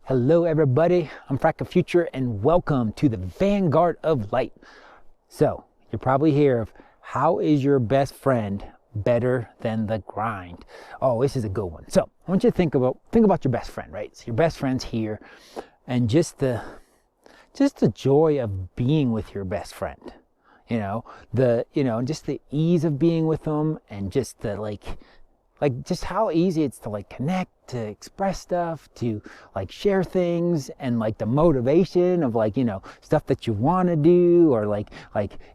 Hello everybody, I'm Fractal Future and welcome to the Vanguard of Light. So, you're probably here of how is your best friend better than the grind? Oh, this is a good one. So, I want you to think about your best friend, right? So your best friend's here and just the joy of being with your best friend. Just the ease of being with them and just the just how easy it's to connect, to express stuff, to share things, and the motivation of stuff that you want to do, or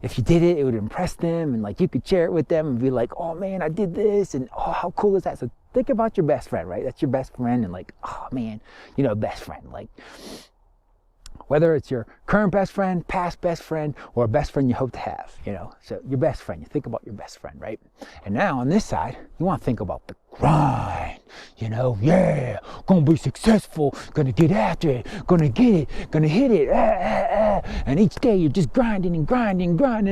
if you did it, it would impress them, and you could share it with them and be like, oh man, I did this, and oh, how cool is that? So think about your best friend, right? That's your best friend, and oh man, best friend, whether it's your current best friend, past best friend, or a best friend you hope to have, So your best friend, you think about your best friend, right? And now on this side, you want to think about the grind, gonna be successful, gonna get after it, gonna get it, gonna hit it, and each day you're just grinding and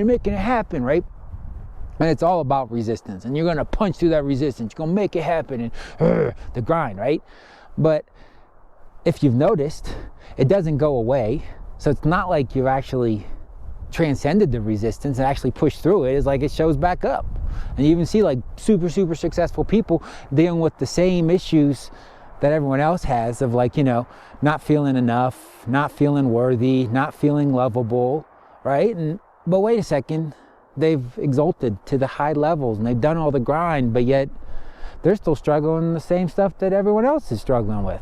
making it happen, right? And it's all about resistance, and you're gonna punch through that resistance, you're gonna make it happen, and the grind, right? But if you've noticed, it doesn't go away. So it's not like you've actually transcended the resistance and actually pushed through it. It's it shows back up. And you even see super successful people dealing with the same issues that everyone else has of not feeling enough, not feeling worthy, not feeling lovable, right? But wait a second, they've exalted to the high levels and they've done all the grind, but yet they're still struggling the same stuff that everyone else is struggling with.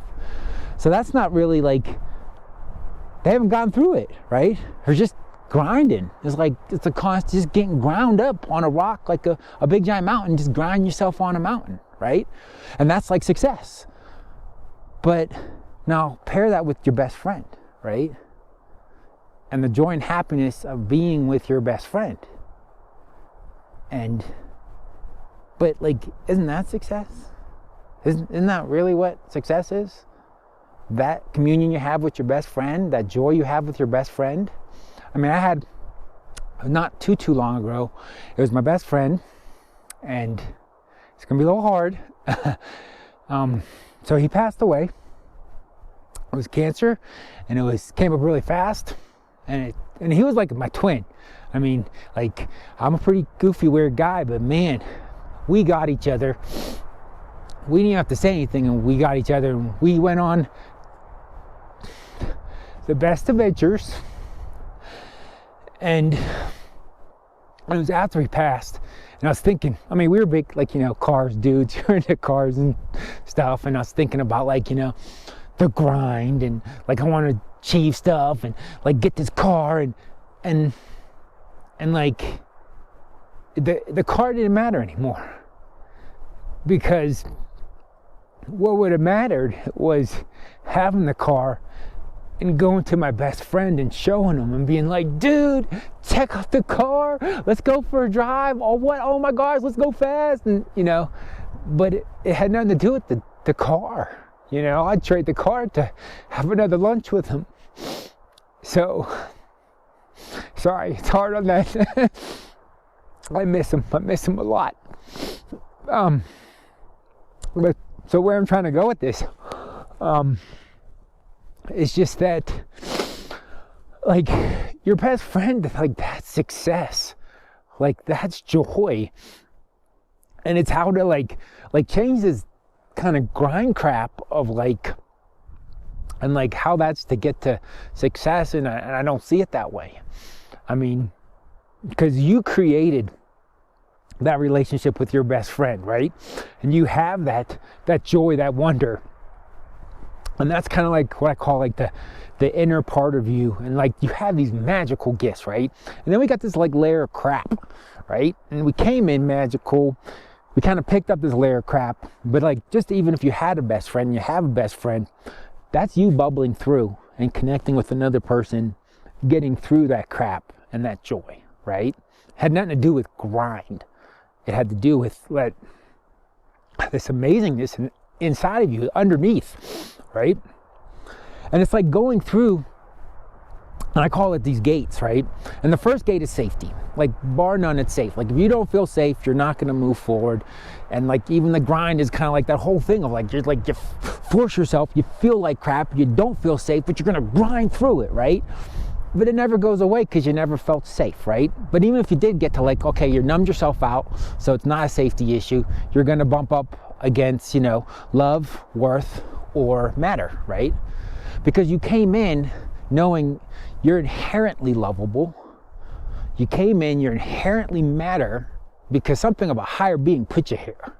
So that's not really they haven't gone through it, right? They're just grinding. It's a constant, just getting ground up on a rock like a big giant mountain, just grind yourself on a mountain, right? And that's success. But now pair that with your best friend, right? And the joy and happiness of being with your best friend. But isn't that success? Isn't that really what success is? That communion you have with your best friend, that joy you have with your best friend. I mean, I had, not too long ago, it was my best friend, and it's gonna be a little hard. So he passed away. It was cancer, and came up really fast, and he was my twin. I mean, I'm a pretty goofy, weird guy, but man, we got each other. We didn't even have to say anything, and we got each other, and we went on the best adventures. And it was after he passed, and I was thinking, I mean, we were big, cars dudes, you're into cars and stuff, and I was thinking about the grind, and I want to achieve stuff, and get this car, and the car didn't matter anymore, because what would have mattered was having the car and going to my best friend and showing him and being like, dude, check out the car, let's go for a drive, oh my gosh, let's go fast, and but it had nothing to do with the car. I'd trade the car to have another lunch with him. So sorry, it's hard on that. I miss him a lot. But so where I'm trying to go with this, it's just that, your best friend, that's success, that's joy, and it's how to change this kind of grind crap of and how that's to get to success, and I don't see it that way. I mean, because you created that relationship with your best friend, right? And you have that joy, that wonder. And that's kind of what I call the inner part of you. And you have these magical gifts, right? And then we got this layer of crap, right? And we came in magical. We kind of picked up this layer of crap. But just even if you had a best friend, you have a best friend, that's you bubbling through and connecting with another person, getting through that crap and that joy, right? Had nothing to do with grind. It had to do with this amazingness inside of you, underneath, right? And it's going through And I call it these gates, right? And the first gate is safety. Like, bar none, it's safe. Like, if you don't feel safe, you're not going to move forward. And like, even the grind is kind of like that whole thing of like, you force yourself, you feel like crap, you don't feel safe, but you're going to grind through it, right? But it never goes away because you never felt safe, right? But even if you did get to like, okay, you numbed yourself out, so it's not a safety issue, you're going to bump up against, love, worth, or matter, right? Because you came in knowing you're inherently lovable. You came in, you're inherently matter because something of a higher being put you here,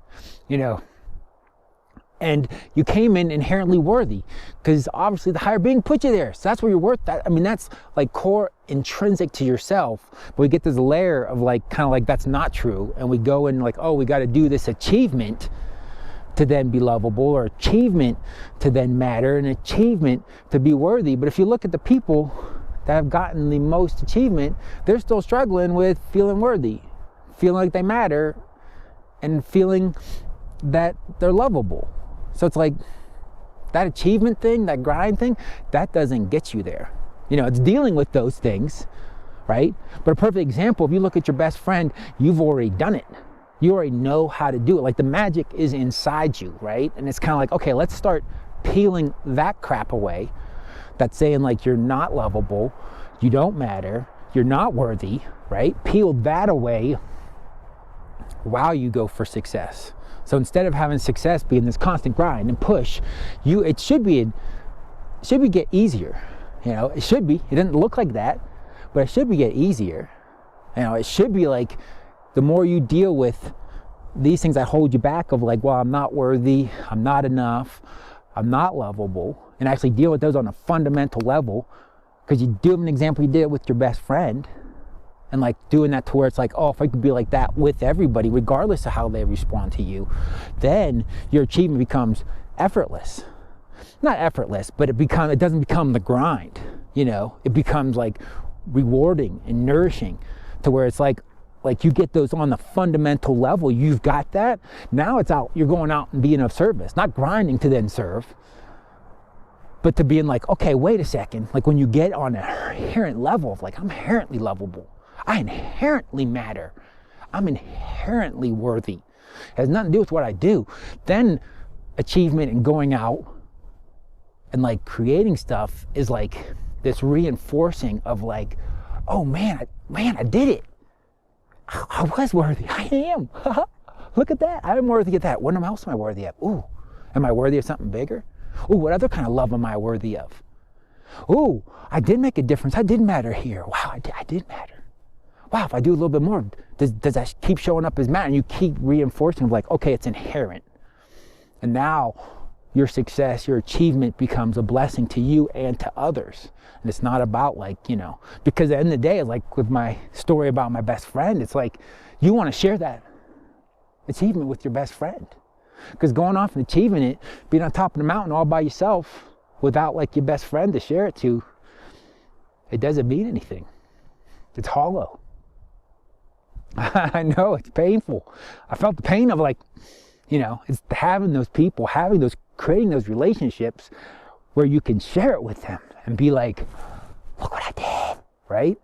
and you came in inherently worthy because obviously the higher being put you there. So that's where you're worth that. I mean, that's like core intrinsic to yourself. But we get this layer of like, kind of like, that's not true. And we go in like, oh, we got to do this achievement to then be lovable, or achievement to then matter, and achievement to be worthy. But if you look at the people that have gotten the most achievement, they're still struggling with feeling worthy, feeling like they matter, and feeling that they're lovable. So it's like that achievement thing, that grind thing, that doesn't get you there. It's dealing with those things, right? But a perfect example, if you look at your best friend, you've already done it. You already know how to do it. Like, the magic is inside you, right? And it's kind of like, okay, let's start peeling that crap away. That's saying like, you're not lovable, you don't matter, you're not worthy, right? Peel that away while you go for success. So instead of having success being this constant grind and push, it should get easier. It should be. It didn't look like that, but it should get easier. It should be like, the more you deal with these things that hold you back of like, well, I'm not worthy, I'm not enough, I'm not lovable, and actually deal with those on a fundamental level, because you do have an example, you did it with your best friend, and like doing that to where it's like, oh, if I could be like that with everybody, regardless of how they respond to you, then your achievement becomes effortless. Not effortless, but it doesn't become the grind, it becomes like rewarding and nourishing, to where it's like you get those on the fundamental level, you've got that. Now it's out, you're going out and being of service, not grinding to then serve, but to being like, okay, wait a second. Like, when you get on an inherent level of like, I'm inherently lovable, I inherently matter, I'm inherently worthy, it has nothing to do with what I do. Then achievement and going out and like creating stuff is like this reinforcing of like, oh man, I did it. I was worthy. I am. Look at that. I'm worthy of that. What else am I worthy of? Ooh, am I worthy of something bigger? Ooh, what other kind of love am I worthy of? Ooh, I did make a difference. I did matter here. Wow, I did matter. Wow, if I do a little bit more, does that keep showing up as matter? And you keep reinforcing like, okay, it's inherent. And now your success, your achievement becomes a blessing to you and to others. And it's not about like, because at the end of the day, like with my story about my best friend, it's like, you want to share that achievement with your best friend. Because going off and achieving it, being on top of the mountain all by yourself without like your best friend to share it to, it doesn't mean anything. It's hollow. I know, it's painful. I felt the pain of like, it's having those people, creating those relationships where you can share it with them and be like, look what I did, right?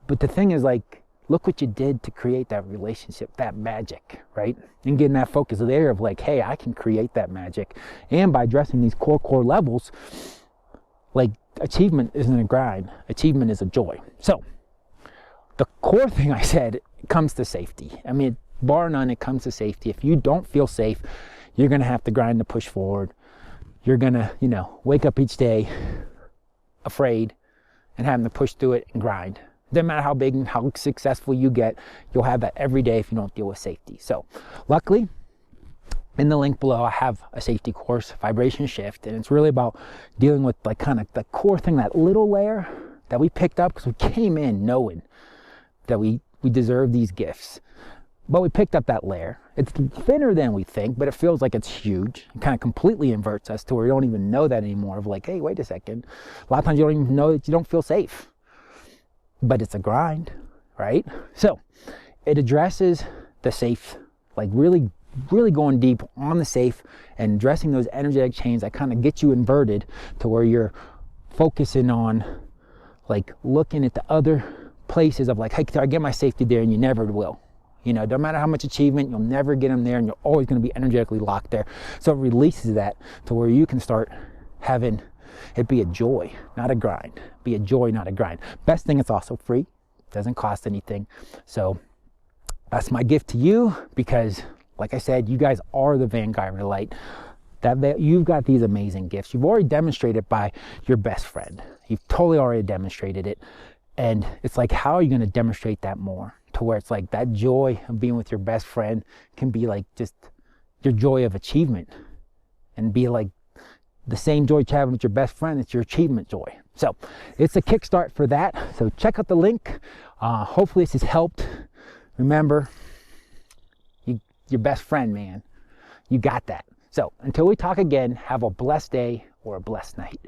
But the thing is like, look what you did to create that relationship, that magic, right? And getting that focus there of like, hey, I can create that magic. And by addressing these core levels, like, achievement isn't a grind, achievement is a joy. So the core thing I said comes to safety. I mean, bar none, it comes to safety. If you don't feel safe, you're going to have to grind to push forward. You're going to, wake up each day afraid and having to push through it and grind. Doesn't matter how big and how successful you get, you'll have that every day if you don't deal with safety. So luckily, in the link below, I have a safety course, vibration shift, and it's really about dealing with like kind of the core thing, that little layer that we picked up because we came in knowing that we deserve these gifts. But we picked up that layer. It's thinner than we think, but it feels like it's huge. It kind of completely inverts us to where we don't even know that anymore of like, hey, wait a second. A lot of times you don't even know that you don't feel safe. But it's a grind, right? So it addresses the safe, like really going deep on the safe and addressing those energetic chains that kind of get you inverted to where you're focusing on like looking at the other places of like, hey, can I get my safety there? And you never will. You know, no matter how much achievement, you'll never get them there, and you're always going to be energetically locked there. So it releases that to where you can start having it be a joy, not a grind. Be a joy, not a grind. Best thing, it's also free. Doesn't cost anything. So that's my gift to you, because like I said, you guys are the Vanguard light. That you've got these amazing gifts. You've already demonstrated by your best friend. You've totally already demonstrated it. And it's like, how are you going to demonstrate that more? To where it's like that joy of being with your best friend can be like just your joy of achievement, and be like the same joy you're having with your best friend. It's your achievement joy. So it's a kickstart for that. So check out the link. Hopefully this has helped. Remember, your best friend, man. You got that. So until we talk again, have a blessed day or a blessed night.